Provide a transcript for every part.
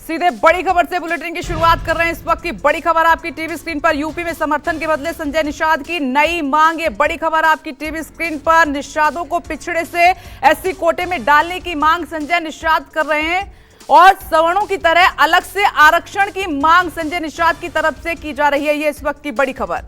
सीधे बड़ी खबर से बुलेटिन की शुरुआत कर रहे हैं। इस वक्त की बड़ी खबर आपकी टीवी स्क्रीन पर। यूपी में समर्थन के बदले संजय निषाद की नई मांग। ये बड़ी खबर आपकी टीवी स्क्रीन पर। निषादों को पिछड़े से एससी कोटे में डालने की मांग संजय निषाद कर रहे हैं और सवर्णों की तरह अलग से आरक्षण की मांग संजय निषाद की तरफ से की जा रही है। ये इस वक्त की बड़ी खबर।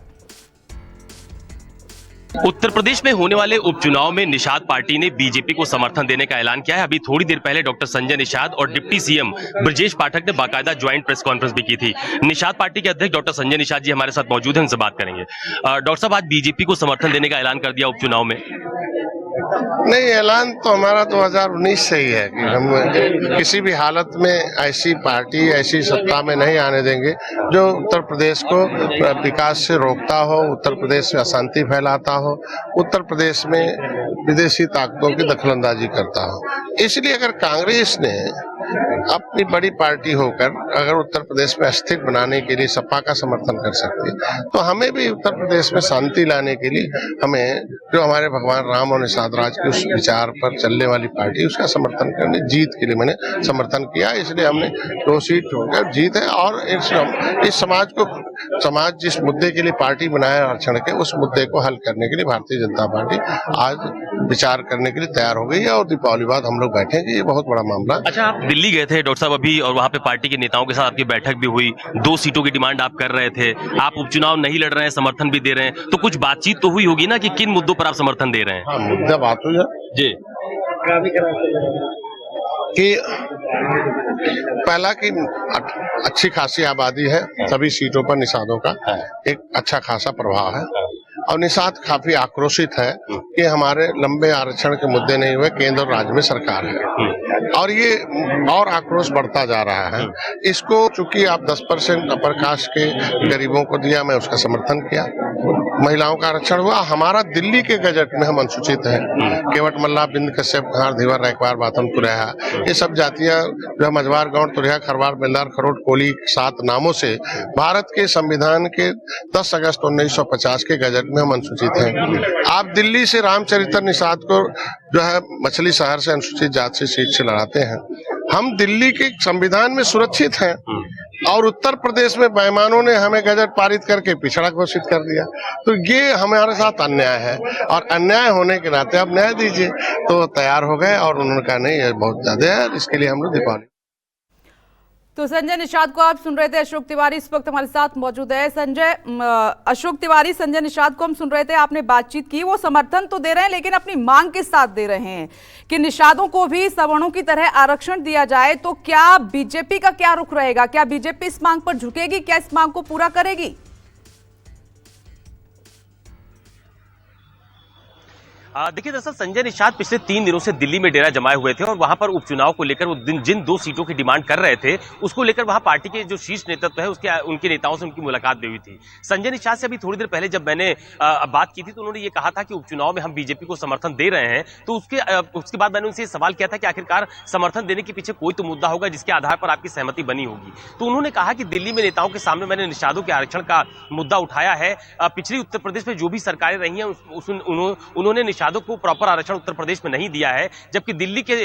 उत्तर प्रदेश में होने वाले उपचुनाव में निषाद पार्टी ने बीजेपी को समर्थन देने का ऐलान किया है। अभी थोड़ी देर पहले डॉक्टर संजय निषाद और डिप्टी सीएम ब्रजेश पाठक ने बाकायदा ज्वाइंट प्रेस कॉन्फ्रेंस भी की थी। निषाद पार्टी के अध्यक्ष डॉक्टर संजय निषाद जी हमारे साथ मौजूद हैं, उनसे बात करेंगे। डॉक्टर साहब, आज बीजेपी को समर्थन देने का ऐलान कर दिया उपचुनाव में। नहीं, ऐलान तो हमारा 2019 से ही है कि हम किसी भी हालत में ऐसी पार्टी ऐसी सत्ता में नहीं आने देंगे जो उत्तर प्रदेश को विकास से रोकता हो, उत्तर प्रदेश में अशांति फैलाता हो, उत्तर प्रदेश में विदेशी ताकतों की दखलंदाजी करता हो। इसलिए अगर कांग्रेस ने अपनी बड़ी पार्टी होकर अगर उत्तर प्रदेश में अस्थिर बनाने के लिए सपा का समर्थन कर सकती है, तो हमें भी उत्तर प्रदेश में शांति लाने के लिए हमें जो हमारे भगवान राम और निषाद राज के उस विचार पर चलने वाली पार्टी उसका समर्थन करने, जीत के लिए मैंने समर्थन किया। इसलिए हमने 2 सीट होकर जीत है और इस समाज जिस मुद्दे के लिए पार्टी बनाया आरक्षण के, उस मुद्दे को हल करने के लिए भारतीय जनता पार्टी आज विचार करने के लिए तैयार हो गई है और दीपावली बाद हम लोग बैठेंगे। ये बहुत बड़ा मामला। अच्छा, आप दिल्ली गए थे डॉक्टर साहब अभी, और वहां पे पार्टी के नेताओं के साथ आपकी बैठक भी हुई। 2 सीटों की डिमांड आप कर रहे थे। आप उपचुनाव नहीं लड़ रहे हैं, समर्थन भी दे रहे हैं, तो कुछ बातचीत तो हुई होगी ना कि किन मुद्दों पर आप समर्थन दे रहे हैं? हाँ, मुद्दा बात हुई है जी कि पहला कि अच्छी खासी आबादी है, सभी सीटों पर निषादों का एक अच्छा खासा प्रभाव है और निषाद काफी आक्रोशित है कि हमारे लंबे आरक्षण के मुद्दे नहीं हुए, केंद्र और राज्य में सरकार है और ये और आक्रोश बढ़ता जा रहा है। इसको चूंकि आप 10% अपर कास्ट के गरीबों को दिया, मैं उसका समर्थन किया। महिलाओं का आरक्षण हुआ। हमारा दिल्ली के गजट में हम अनुसूचित हैं, केवट मल्ला, बिंद कश्यप, घार, धीवर, रैकवार, बाथम, तुरैया, ये सब जातियां जो मझवार, गौंड, तुरैया, खरवार, बेलदार, खरोट, कोली 7 नामों से भारत के संविधान के 10 अगस्त 1950 के गजट में हम अनुसूचित हैं। आप दिल्ली से रामचरित्र निषाद को जो है मछली शहर से अनुसूचित जाति से सीट से लड़ाते हैं। हम दिल्ली के संविधान में सुरक्षित हैं और उत्तर प्रदेश में बेईमानों ने हमें गजट पारित करके पिछड़ा घोषित कर दिया। तो ये हमारे साथ अन्याय है और अन्याय होने के नाते आप न्याय दीजिए। तो तैयार हो गए और उन्होंने कहा नहीं, ये बहुत ज्यादा है, इसके लिए हम लोग दीपावली। तो संजय निषाद को आप सुन रहे थे। अशोक तिवारी इस वक्त हमारे साथ मौजूद है। अशोक तिवारी, संजय निषाद को हम सुन रहे थे, आपने बातचीत की, वो समर्थन तो दे रहे हैं लेकिन अपनी मांग के साथ दे रहे हैं कि निषादों को भी सवर्णों की तरह आरक्षण दिया जाए। तो क्या बीजेपी का क्या रुख रहेगा? क्या बीजेपी इस मांग पर झुकेगी? क्या इस मांग को पूरा करेगी? देखिए, दरअसल संजय निषाद पिछले 3 दिनों से दिल्ली में डेरा जमाए हुए थे और वहां पर उपचुनाव को लेकर वो जिन 2 सीटों की डिमांड कर रहे थे, उसको लेकर वहां पार्टी के जो शीर्ष नेतृत्व है उनके नेताओं से उनकी मुलाकात भी हुई थी। संजय निषाद से अभी थोड़ी देर पहले जब मैंने बात की थी तो उन्होंने ये कहा था कि उपचुनाव में हम बीजेपी को समर्थन दे रहे हैं। तो उसके बाद मैंने उनसे सवाल किया था कि आखिरकार समर्थन देने के पीछे कोई तो मुद्दा होगा जिसके आधार पर आपकी सहमति बनी होगी। तो उन्होंने कहा कि दिल्ली में नेताओं के सामने मैंने निषादों के आरक्षण का मुद्दा उठाया है। पिछली उत्तर प्रदेश में जो भी सरकारें रही हैं उन्होंने निषादों को प्रॉपर उत्तर प्रदेश में नहीं दिया है, जबकि दिल्ली के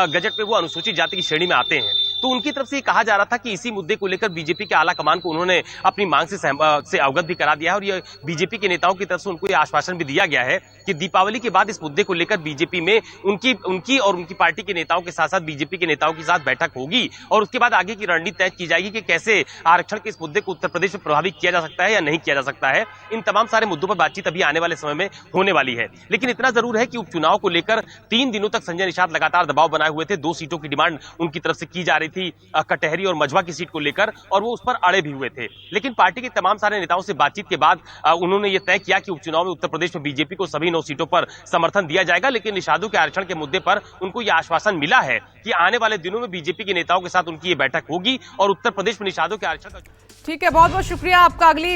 गजट में वो अनुसूचित जाति की श्रेणी में आते हैं। तो उनकी तरफ से कहा जा रहा था कि इसी मुद्दे को लेकर बीजेपी के आला कमान को उन्होंने अपनी मांग से अवगत भी करा दिया है और ये बीजेपी के नेताओं की तरफ से उनको ये आश्वासन भी दिया गया है कि दीपावली के बाद इस मुद्दे को लेकर बीजेपी में उनकी और उनकी पार्टी के नेताओं के साथ साथ बीजेपी के नेताओं के साथ बैठक होगी और उसके बाद आगे की रणनीति तय की जाएगी कि कैसे आरक्षण के इस मुद्दे को उत्तर प्रदेश में प्रभावित किया जा सकता है या नहीं किया जा सकता है। इन तमाम सारे मुद्दों पर बातचीत अभी आने वाले समय में होने वाली है। लेकिन इतना जरूर है कि उपचुनाव को लेकर 3 दिनों तक संजय निषाद लगातार दबाव बनाए हुए थे। 2 सीटों की डिमांड उनकी तरफ से की जा रही थी, कटहरी और मझवा की सीट को लेकर, और वो उस पर अड़े भी हुए थे। लेकिन पार्टी के तमाम सारे नेताओं से बातचीत के बाद उन्होंने ये तय किया कि उपचुनाव में उत्तर प्रदेश में बीजेपी को सभी 9 सीटों पर समर्थन दिया जाएगा। लेकिन निषादों के आरक्षण के मुद्दे पर उनको यह आश्वासन मिला है कि आने वाले दिनों में बीजेपी के नेताओं के साथ उनकी ये बैठक होगी और उत्तर प्रदेश में निषादों के आरक्षण का। ठीक है, बहुत बहुत शुक्रिया आपका। अगली